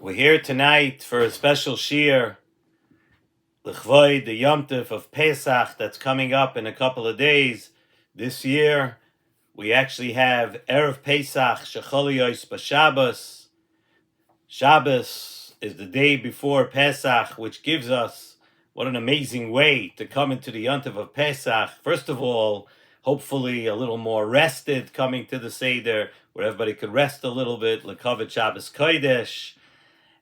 We're here tonight for a special shir, l'chvoid, the Yom Tov of Pesach that's coming up in a couple of days. This year, we actually have Erev Pesach, Shechol Yos b'Shabbos. Shabbos is the day before Pesach, which gives us what an amazing way to come into the Yom Tov of Pesach. First of all, hopefully a little more rested coming to the Seder, where everybody could rest a little bit, l'kavod Shabbos Kodesh.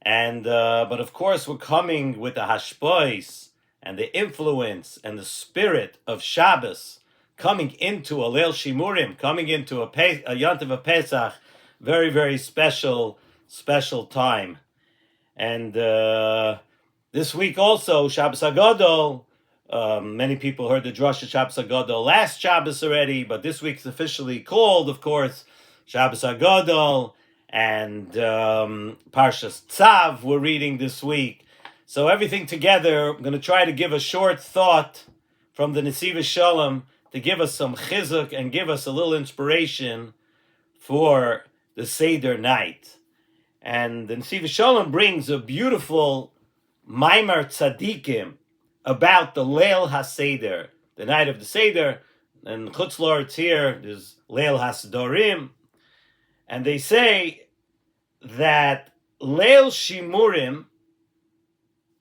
And but of course, we're coming with the hashpois and the influence and the spirit of Shabbos, coming into a Leil Shimurim, coming into a Yom Tov of Pesach, very, very special time. And this week also, Shabbos HaGadol, many people heard the Drasha Shabbos HaGadol last Shabbos already, but this week's officially called, of course, Shabbos HaGadol. And Parshas Tzav we're reading this week. So everything together, I'm going to try to give a short thought from the Nesivos Shalom to give us some chizuk and give us a little inspiration for the Seder night. And the Nesivos Shalom brings a beautiful Maimar Tzadikim about the Leil HaSeder, the night of the Seder. And Chutz La'aretz here, there's Leil HaSdorim. And they say that Leil Shimurim,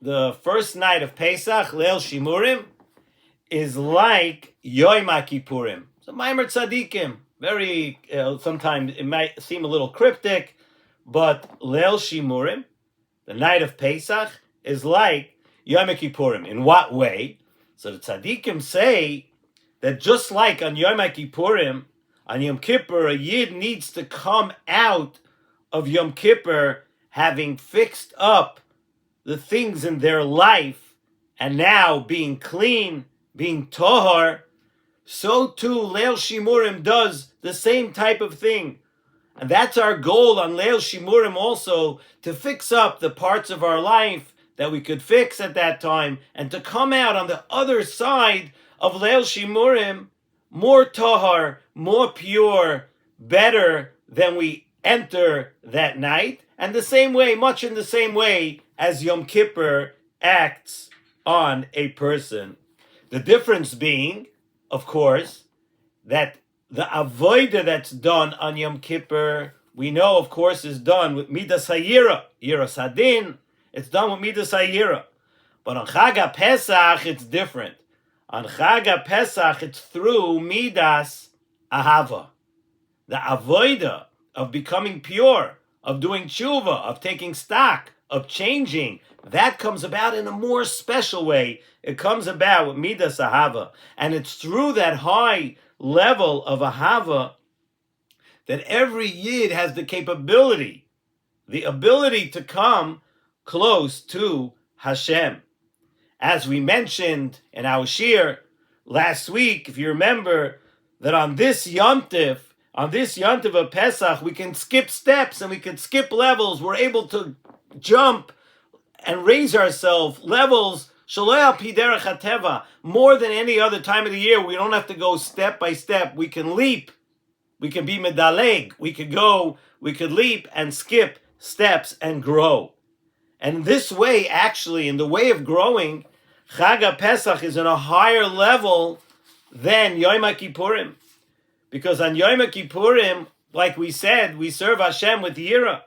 the first night of Pesach, Leil Shimurim, is like Yom Kippurim. So Maimar Tzadikim, very, sometimes it might seem a little cryptic, but Leil Shimurim, the night of Pesach, is like Yom Kippurim. In what way? So the Tzadikim say that just like on Yom Kippurim, on Yom Kippur, a Yid needs to come out of Yom Kippur having fixed up the things in their life and now being clean, being tohar, so too Leil Shimurim does the same type of thing. And that's our goal on Leil Shimurim also, to fix up the parts of our life that we could fix at that time and to come out on the other side of Leil Shimurim more tohar, more pure, better than we enter that night, and the same way, much in the same way as Yom Kippur acts on a person. The difference being, of course, that the avodah that's done on Yom Kippur, we know, of course, is done with Midas Hayira, Yiras Hadin. It's done with Midas Hayira. But on Chag HaPesach, it's different. On Chag HaPesach, it's through Midas Ahava. The avodah of becoming pure, of doing tshuva, of taking stock, of changing, that comes about in a more special way. It comes about with Midas Ahava. And it's through that high level of Ahava that every Yid has the capability, the ability to come close to Hashem. As we mentioned in our shir last week, if you remember, that on this Yom Tov of Pesach, we can skip steps and we can skip levels. We're able to jump and raise ourselves levels more than any other time of the year. We don't have to go step by step. We can leap. We can be medaleg. We could leap and skip steps and grow. And this way, actually, in the way of growing, Chag HaPesach is in a higher level than Yom Kippurim. Because on Yom Kippurim, like we said, we serve Hashem with Yira.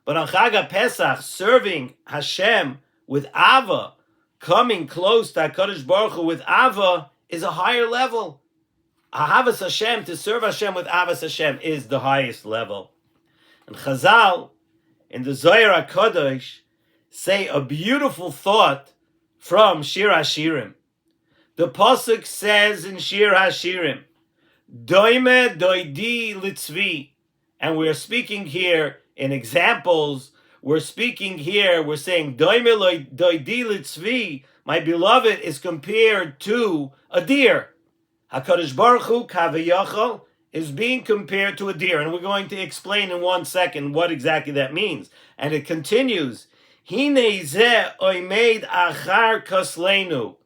But on Chag HaPesach, serving Hashem with Ava, coming close to HaKadosh Baruch Hu with Ava, is a higher level. Ahavas Hashem, to serve Hashem with Avas Hashem, is the highest level. And Chazal, in the Zohar HaKadosh, say a beautiful thought from Shir HaShirim. The Pasuk says in Shir HaShirim, Doime doidi litzvi. And we're speaking here in examples. We're saying Doime doidi litzvi, my beloved, is compared to a deer. HaKadosh Baruch Hu Kaviyachol is being compared to a deer. And we're going to explain in 1 second what exactly that means. And it continues, Hine zeh oimed achar koslenu,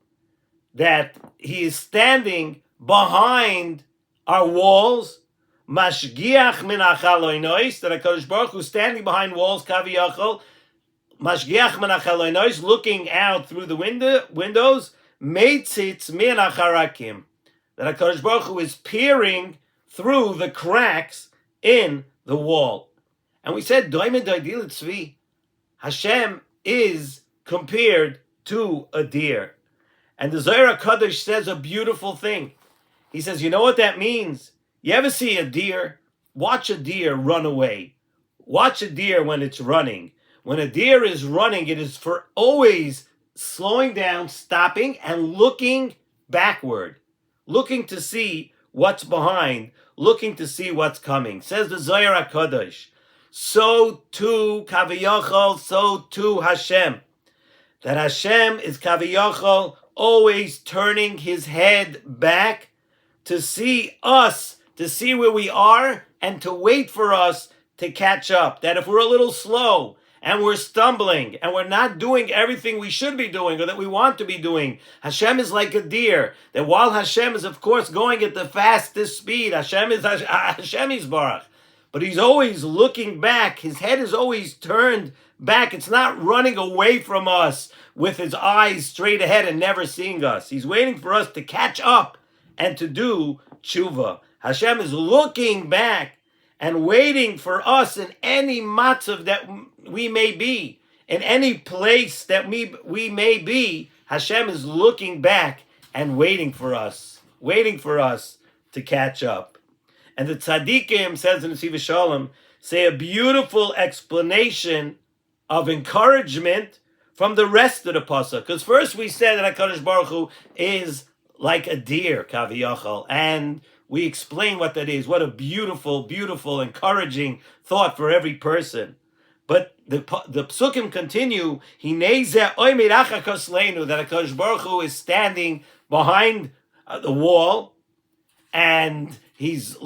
that he is standing behind our walls, mashgiach min achaloinois, that HaKadosh Baruch Hu is standing behind walls, kaviyachol, Mashgiach min hachalonos, looking out through the windows, meitzitz min hacharakim, that HaKadosh Baruch Hu is peering through the cracks in the wall. And we said, Doime Daidil Tzvi, Hashem is compared to a deer. And the Zohar HaKadosh says a beautiful thing. He says, you know what that means? You ever see a deer? Watch a deer run away. Watch a deer when it's running. When a deer is running, it is for always slowing down, stopping, and looking backward. Looking to see what's behind. Looking to see what's coming. Says the Zohar HaKadosh. So too, Kaviyachol, so too Hashem. That Hashem is Kaviyachol, always turning his head back to see us, to see where we are, and to wait for us to catch up. That if we're a little slow, and we're stumbling, and we're not doing everything we should be doing, or that we want to be doing, Hashem is like a deer, that while Hashem is, of course, going at the fastest speed, Hashem is Yisbarach, but he's always looking back. His head is always turned back. It's not running away from us with his eyes straight ahead and never seeing us. He's waiting for us to catch up and to do tshuva. Hashem is looking back and waiting for us in any matzav that we may be, in any place that we may be. Hashem is looking back and waiting for us to catch up. And the tzaddikim, says in Nesivos Shalom, say a beautiful explanation of encouragement from the rest of the pasuk. Because first we said that HaKadosh Baruch Hu is like a deer, Kaviyachal, and we explain what that is. What a beautiful, beautiful, encouraging thought for every person. But the psukim continue, that HaKadosh Baruch Hu is standing behind the wall, and he's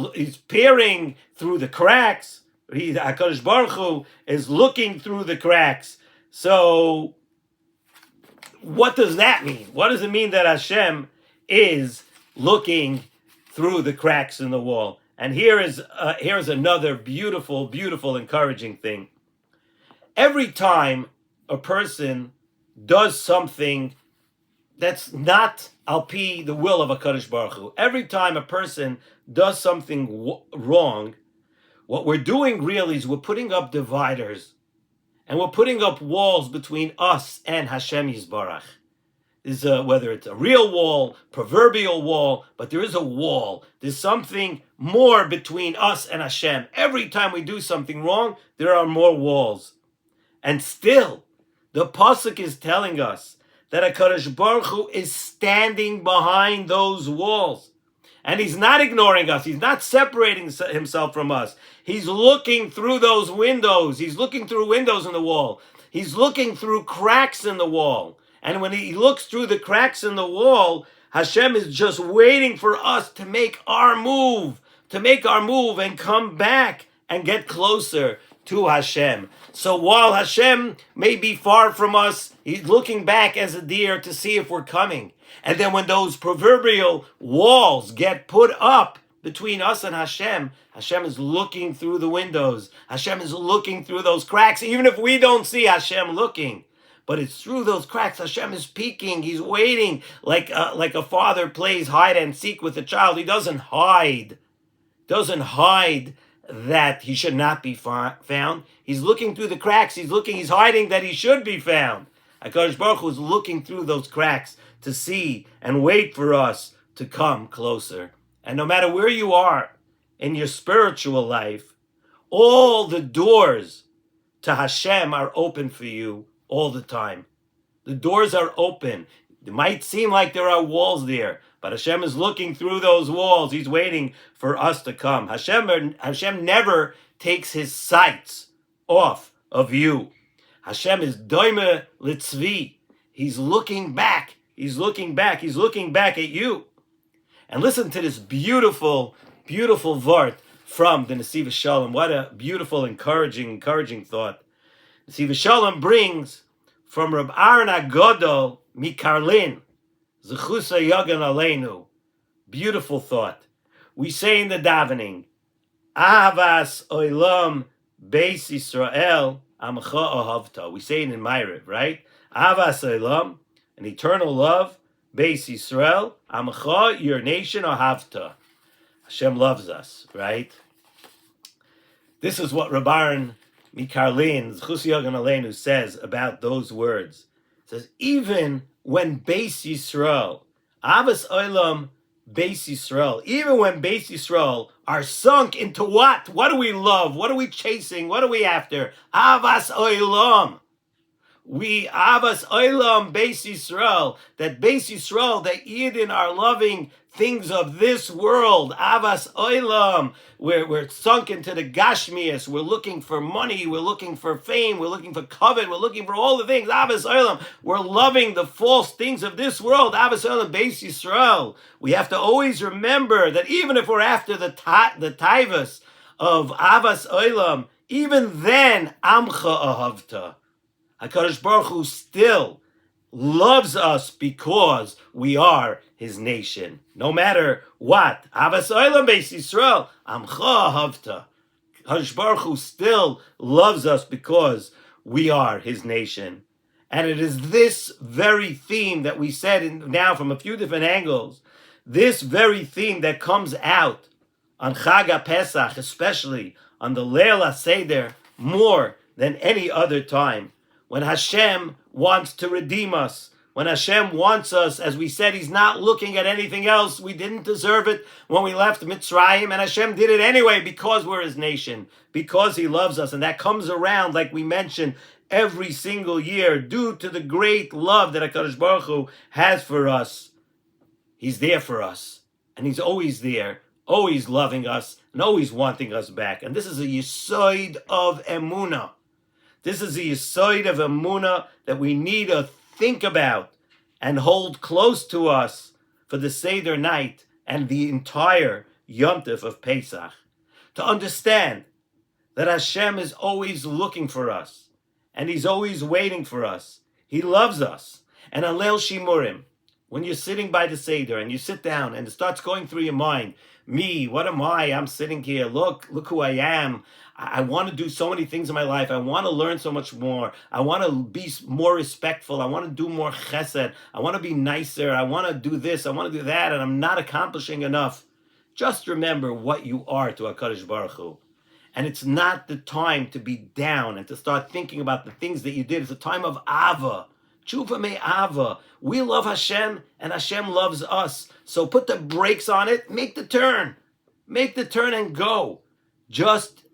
peering through the cracks. HaKadosh Baruch Hu is looking through the cracks. So, what does that mean? What does it mean that Hashem is looking through the cracks in the wall? And here's another beautiful, beautiful, encouraging thing. Every time a person does something that's not al pi the will of HaKadosh Baruch Hu, every time a person does something wrong, what we're doing really is we're putting up dividers, and we're putting up walls between us and Hashem Yisbarach. Whether it's a real wall, proverbial wall, but there is a wall. There's something more between us and Hashem. Every time we do something wrong, there are more walls. And still, the pasuk is telling us that HaKadosh Baruch Hu is standing behind those walls. And he's not ignoring us. He's not separating himself from us. He's looking through those windows. He's looking through windows in the wall. He's looking through cracks in the wall. And when he looks through the cracks in the wall, Hashem is just waiting for us to make our move, and come back and get closer to Hashem. So while Hashem may be far from us, he's looking back as a deer to see if we're coming. And then when those proverbial walls get put up between us and Hashem, Hashem is looking through the windows. Hashem is looking through those cracks, even if we don't see Hashem looking. But it's through those cracks Hashem is peeking. He's waiting, like a father plays hide and seek with a child. He doesn't hide that he should not be found. He's looking through the cracks. He's hiding that he should be found. HaKadosh Baruch Hu is looking through those cracks to see and wait for us to come closer. And no matter where you are in your spiritual life, all the doors to Hashem are open for you all the time. The doors are open. It might seem like there are walls there, but Hashem is looking through those walls. He's waiting for us to come. Hashem never takes his sights off of you. Hashem is doime litzvi. He's looking back. He's looking back at you. And listen to this beautiful, beautiful vart from the Nesivos Shalom. What a beautiful, encouraging thought. Nesivos Shalom brings from Reb Aaron Agadol Mikarlin, Zechusa Yagan Aleinu. Beautiful thought. We say in the davening, Ahavas Olam Beis Yisrael Amcha Ahavta. We say it in Ma'ariv, right? Avas Olam, an eternal love. Beis Yisrael, Amcha, your nation, Ahavta. Hashem loves us, right? This is what Rabban Mikarlin, Zchus Yogan Aleinu, says about those words. It says, even when Beis Yisrael, Avas Olam, Beis Yisrael, even when Beis Yisrael are sunk into what? What do we love? What are we chasing? What are we after? Avas Olam. We Avas Olam Beis Yisrael, that Beis Yisrael, that Yidden are loving things of this world. Avas Olam, we're sunk into the Gashmias. We're looking for money. We're looking for fame. We're looking for covet. We're looking for all the things. Avas Olam, we're loving the false things of this world. Avas Olam Beis Yisrael. We have to always remember that even if we're after the taivas of Avas Olam, even then Amcha Ahavta. HaKadosh Baruch Hu still loves us because we are His nation. No matter what. Avas Olam Beis Yisrael, Amcha Ahavta. HaKadosh Baruch Hu still loves us because we are His nation. And it is this very theme that we said now from a few different angles, this very theme that comes out on Chag Pesach, especially on the Leil HaSeder, more than any other time. When Hashem wants to redeem us, when Hashem wants us, as we said, He's not looking at anything else. We didn't deserve it when we left Mitzrayim, and Hashem did it anyway because we're His nation, because He loves us. And that comes around, like we mentioned, every single year, due to the great love that HaKadosh Baruch Hu has for us. He's there for us, and He's always there, always loving us, and always wanting us back. And this is a yesod of emunah. This is the yesod of emunah that we need to think about and hold close to us for the Seder night and the entire Yom Tov of Pesach. To understand that Hashem is always looking for us and He's always waiting for us. He loves us. And on Leil Shimurim, when you're sitting by the Seder and you sit down and it starts going through your mind, me, what am I? I'm sitting here. Look who I am. I want to do so many things in my life. I want to learn so much more. I want to be more respectful. I want to do more chesed. I want to be nicer. I want to do this. I want to do that. And I'm not accomplishing enough. Just remember what you are to HaKadosh Baruch Hu. And it's not the time to be down and to start thinking about the things that you did. It's a time of Ava. Tshuva me'ava. We love Hashem and Hashem loves us. So put the brakes on it. Make the turn. Make the turn and go. Just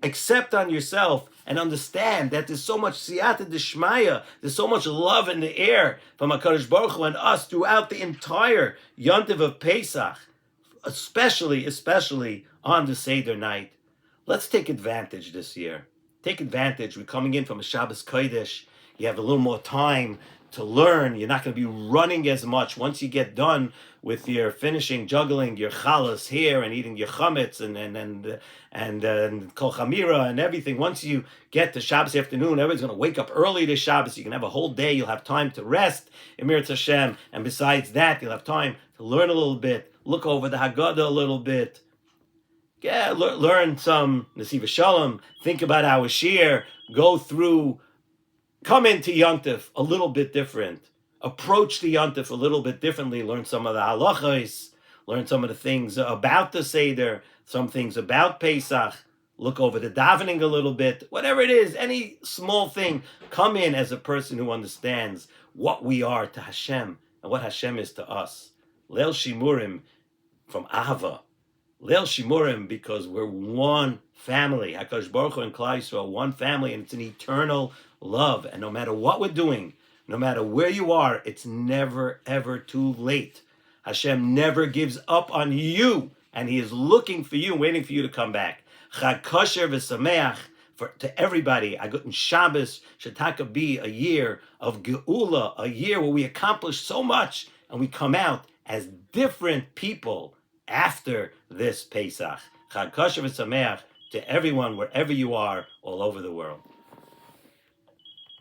accept on yourself and understand that there's so much siyata d'shmaya, there's so much love in the air from HaKadosh Baruch Hu and us throughout the entire Yom Tov of Pesach, especially on the Seder night. Let's take advantage this year. Take advantage. We're coming in from a Shabbos Kodesh. You have a little more time to learn. You're not going to be running as much. Once you get done with your finishing juggling your chalas here and eating your chametz and kol chamira and everything, once you get to Shabbos afternoon, everybody's going to wake up early to Shabbos. You can have a whole day. You'll have time to rest, Emir Hashem. And besides that, you'll have time to learn a little bit, look over the Haggadah a little bit. Yeah, learn some Nesivos Shalom. Think about our shir. Go through. Come into Yom Tov a little bit different. Approach the Yom Tov a little bit differently. Learn some of the halachos. Learn some of the things about the Seder. Some things about Pesach. Look over the davening a little bit. Whatever it is, any small thing. Come in as a person who understands what we are to Hashem and what Hashem is to us. Leil Shimurim from Ahava. Leil Shimurim because we're one family. HaKadosh Baruch Hu and Klal Yisrael, one family, and it's an eternal love. And no matter what we're doing, no matter where you are, it's never, ever too late. Hashem never gives up on you, and He is looking for you, waiting for you to come back. Chag kosher v'sameach to everybody. I got in Shabbos, Shataka be a year of Geula, a year where we accomplish so much, and we come out as different people after this Pesach. Chag kosher v'sameach to everyone, wherever you are, all over the world.